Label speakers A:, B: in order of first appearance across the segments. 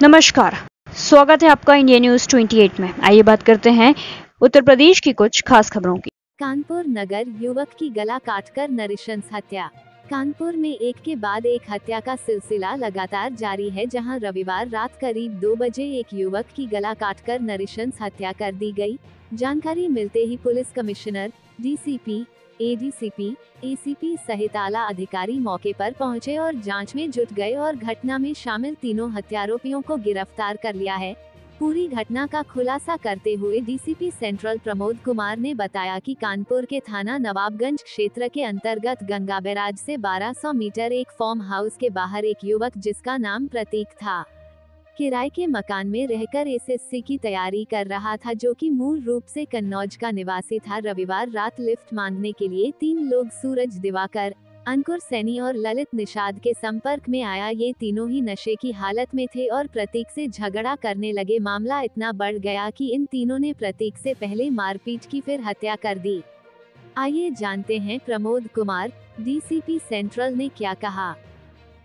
A: नमस्कार, स्वागत है आपका इंडिया न्यूज 28 में। आइए बात करते हैं उत्तर प्रदेश की कुछ खास खबरों की।
B: कानपुर नगर युवक की गला काटकर नृशंस हत्या। कानपुर में एक के बाद एक हत्या का सिलसिला लगातार जारी है, जहां रविवार रात करीब 2 बजे एक युवक की गला काटकर नृशंस हत्या कर दी गई। जानकारी मिलते ही police commissioner, DCP, ADCP, ACP सहित आला अधिकारी मौके पर पहुंचे और जांच में जुट गए और घटना में शामिल तीनों हत्यारोपियों को गिरफ्तार कर लिया है। पूरी घटना का खुलासा करते हुए डीसीपी सेंट्रल प्रमोद कुमार ने बताया कि कानपुर के थाना नवाबगंज क्षेत्र के अंतर्गत गंगा बैराज से 1200 मीटर एक फार्म हाउस के बाहर एक युवक, जिसका नाम प्रतीक था, किराए के मकान में रहकर एसएससी की तैयारी कर रहा था, जो कि मूल रूप से कन्नौज का निवासी था। रविवार रात लिफ्ट मांगने के लिए 3 लोग सूरज दिवाकर, अंकुर सैनी और ललित निषाद के संपर्क में आया। ये तीनों ही नशे की हालत में थे और प्रतीक से झगड़ा करने लगे। मामला इतना बढ़ गया कि इन तीनों ने प्रतीक से पहले मारपीट की, फिर हत्या कर दी। आइए जानते हैं प्रमोद कुमार, डीसीपी सेंट्रल ने क्या कहा।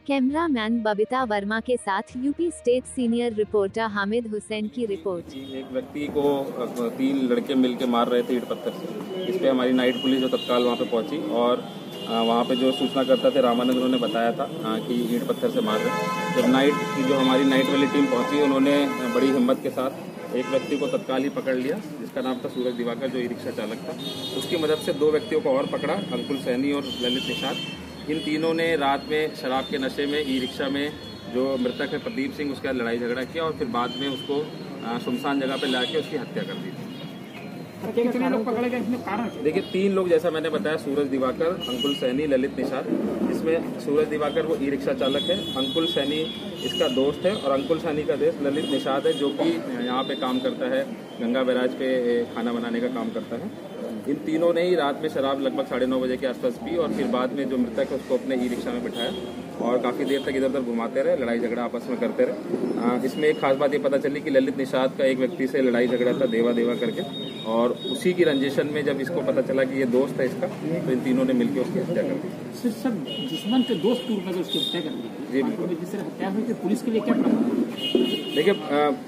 B: कैमरामैन बबीता वर्मा के साथ UP state senior reporter Hamid Hussain की रिपोर्ट।
C: एक व्यक्ति को 3 लड़के मिलकर मार रहे थे ईंट पत्थर से। इस पे हमारी नाइट पुलिस जो तत्काल वहाँ पे पहुंची और वहाँ पे जो सूचना करता थे रामानंद, उन्होंने बताया था कि ईंट पत्थर से मार रहे। जब हमारी नाइट वाली टीम पहुंची, उन्होंने बड़ी हिम्मत के साथ एक व्यक्ति को तत्काल ही पकड़ लिया, जिसका नाम था सूरज दिवाकर, जो ई रिक्शा चालक था। उसकी मदद से 2 व्यक्तियों को और पकड़ा, अंकुर सैनी और ललित निषाद। इन तीनों ने रात में शराब के नशे में ई रिक्शा में जो मृतक है प्रदीप सिंह, उसके साथ लड़ाई झगड़ा किया और फिर बाद में उसको सुनसान जगह पे लाके उसकी हत्या कर दी थी।
D: कितने लोग पकड़े गए, इसमें कारण?
C: देखिए 3 लोग, जैसा मैंने बताया, सूरज दिवाकर, अंकुल सैनी, ललित निषाद। इसमें सूरज दिवाकर वो ई रिक्शा चालक है, अंकुल सैनी इसका दोस्त है और अंकुल सैनी का दोस्त ललित निषाद है, जो कि यहाँ पे काम करता है, गंगा बैराज पे खाना बनाने का काम करता है। इन तीनों ने ही रात में शराब लगभग 9:30 बजे के आसपास पी और फिर बाद में जो मृतक है उसको अपने ई रिक्शा में बिठाया और काफ़ी देर तक इधर उधर घुमाते रहे, लड़ाई झगड़ा आपस में करते रहे। इसमें एक खास बात ये पता चली कि ललित निषाद का एक व्यक्ति से लड़ाई झगड़ा था, देवा करके, और उसी की रंजिशन में जब इसको पता चला कि ये दोस्त है इसका, तो इन तीनों ने मिलकर उसकी हत्या कर दी।
D: सर, दुश्मन के दोस्त के रूप में उसकी हत्या कर दी।
C: जी बिल्कुल।
D: जिस तरह हत्या हुई थी, पुलिस के लिए क्या प्रभाव?
C: देखिए,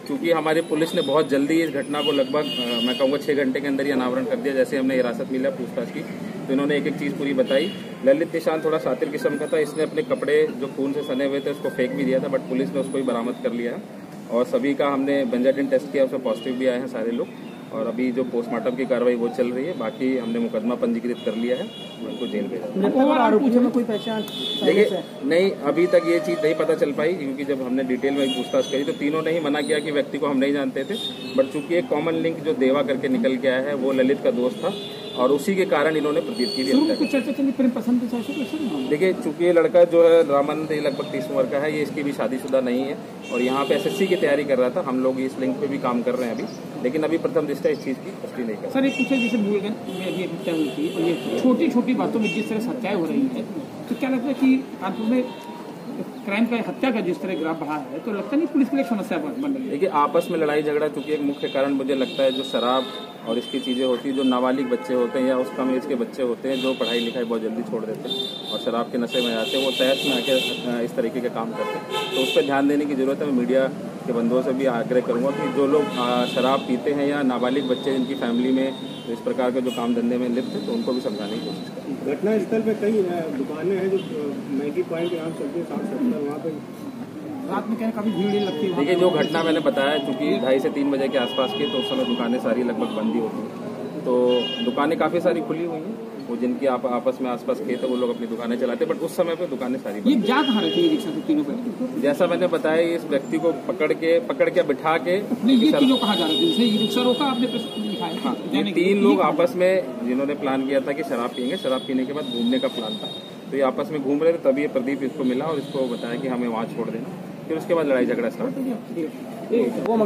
C: चूंकि हमारी पुलिस ने बहुत जल्दी इस घटना को लगभग मैं कहूँगा 6 घंटे के अंदर ही अनावरण कर दिया। जैसे हमने हिरासत मिला पूछताछ की तो इन्होंने एक चीज़ पूरी बताई। ललित निषाद थोड़ा शातिर किस्म का था, इसने अपने कपड़े जो खून से सने हुए थे उसको फेंक भी दिया था, बट पुलिस ने उसको ही बरामद कर लिया है और सभी का हमने बेंजाडिन टेस्ट किया, उसमें पॉजिटिव भी आए हैं सारे लोग और अभी जो पोस्टमार्टम की कार्रवाई वो चल रही है। बाकी हमने मुकदमा पंजीकृत कर लिया है, उनको जेल भेजा।
D: आरोपियों में कोई पहचान?
C: देखिए नहीं, अभी तक ये चीज़ नहीं पता चल पाई, क्योंकि जब हमने डिटेल में पूछताछ करी तो तीनों ने ही मना किया कि व्यक्ति को हम नहीं जानते थे, बट चूंकि एक कॉमन लिंक जो देवा करके निकल के आया है वो ललित का दोस्त था और उसी के कारण इन्होंने प्रदीप की भी हत्या की।
D: चर्चा चली प्रेम पसंद की।
C: देखिए, चूंकि ये लड़का जो है रामानंद, लगभग 30 उम्र का है, ये इसकी भी शादीशुदा नहीं है और यहाँ पे एसएससी की तैयारी कर रहा था। हम लोग इस लिंक पे भी काम कर रहे हैं अभी, लेकिन अभी प्रथम दृष्टया इस चीज़ की पुष्टि नहीं कर।
D: सर, एक पूछे, जैसे मूलगंज में अभी हत्या हुई थी और ये छोटी बातों में जिस तरह हत्याएं हो रही है, तो क्या लगता है कि कानपुर में क्राइम का, हत्या का जिस तरह ग्राफ बढ़ा है, तो लगता नहीं पुलिस के लिए समस्या बन रही है?
C: देखिए, आपस में लड़ाई झगड़ा चूंकि एक मुख्य कारण मुझे लगता है जो शराब और इसकी चीज़ें होती है, जो नाबालिग बच्चे होते हैं या उस कम एज के बच्चे होते हैं जो पढ़ाई लिखाई बहुत जल्दी छोड़ देते हैं और शराब के नशे में आते हैं, वो तहस में आके इस तरीके के काम करते हैं, तो उस पर ध्यान देने की जरूरत है। मैं मीडिया के बंधुओं से भी आग्रह करूंगा कि जो लोग शराब पीते हैं या नाबालिग बच्चे जिनकी फैमिली में इस प्रकार के जो काम धंधे में लिप्त है, तो उनको भी समझाने की कोशिश करें।
E: घटना स्थल पे कई दुकानें हैं जो मैगी पॉइंट के नाम चलती है, 60-70, वहाँ पे
D: रात में क्या काफी भीड़ लगती है?
C: देखिए, जो घटना मैंने बताया, चूंकि 2:30 से 3 बजे के आसपास की, तो उस समय दुकानें सारी लगभग बंद ही होती हैं, तो दुकानें काफ़ी सारी खुली हुई हैं। वो जिनकी आपस में आसपास खेत है वो लोग अपनी दुकानें चलाते हैं, बट उस समय पे दुकानें सारी बंद।
D: ये जा कहाँ रही थी रिक्शा से तीनों पे?
C: जैसा मैंने बताया, इस व्यक्ति को पकड़ के बिठा के।
D: ये तीनों कहाँ जा रहे थे? इसने रिक्शा रोका, आपने दिखाया?
C: हाँ, ये 3 लोग आपस में जिन्होंने प्लान किया था कि शराब पियेंगे, शराब पीने के बाद घूमने का प्लान था, तो ये आपस में घूम रहे थे, तभी ये प्रदीप इसको मिला और इसको बताया कि हमें वहाँ छोड़ देना, फिर उसके बाद लड़ाई झगड़ा स्टार्ट हो गया।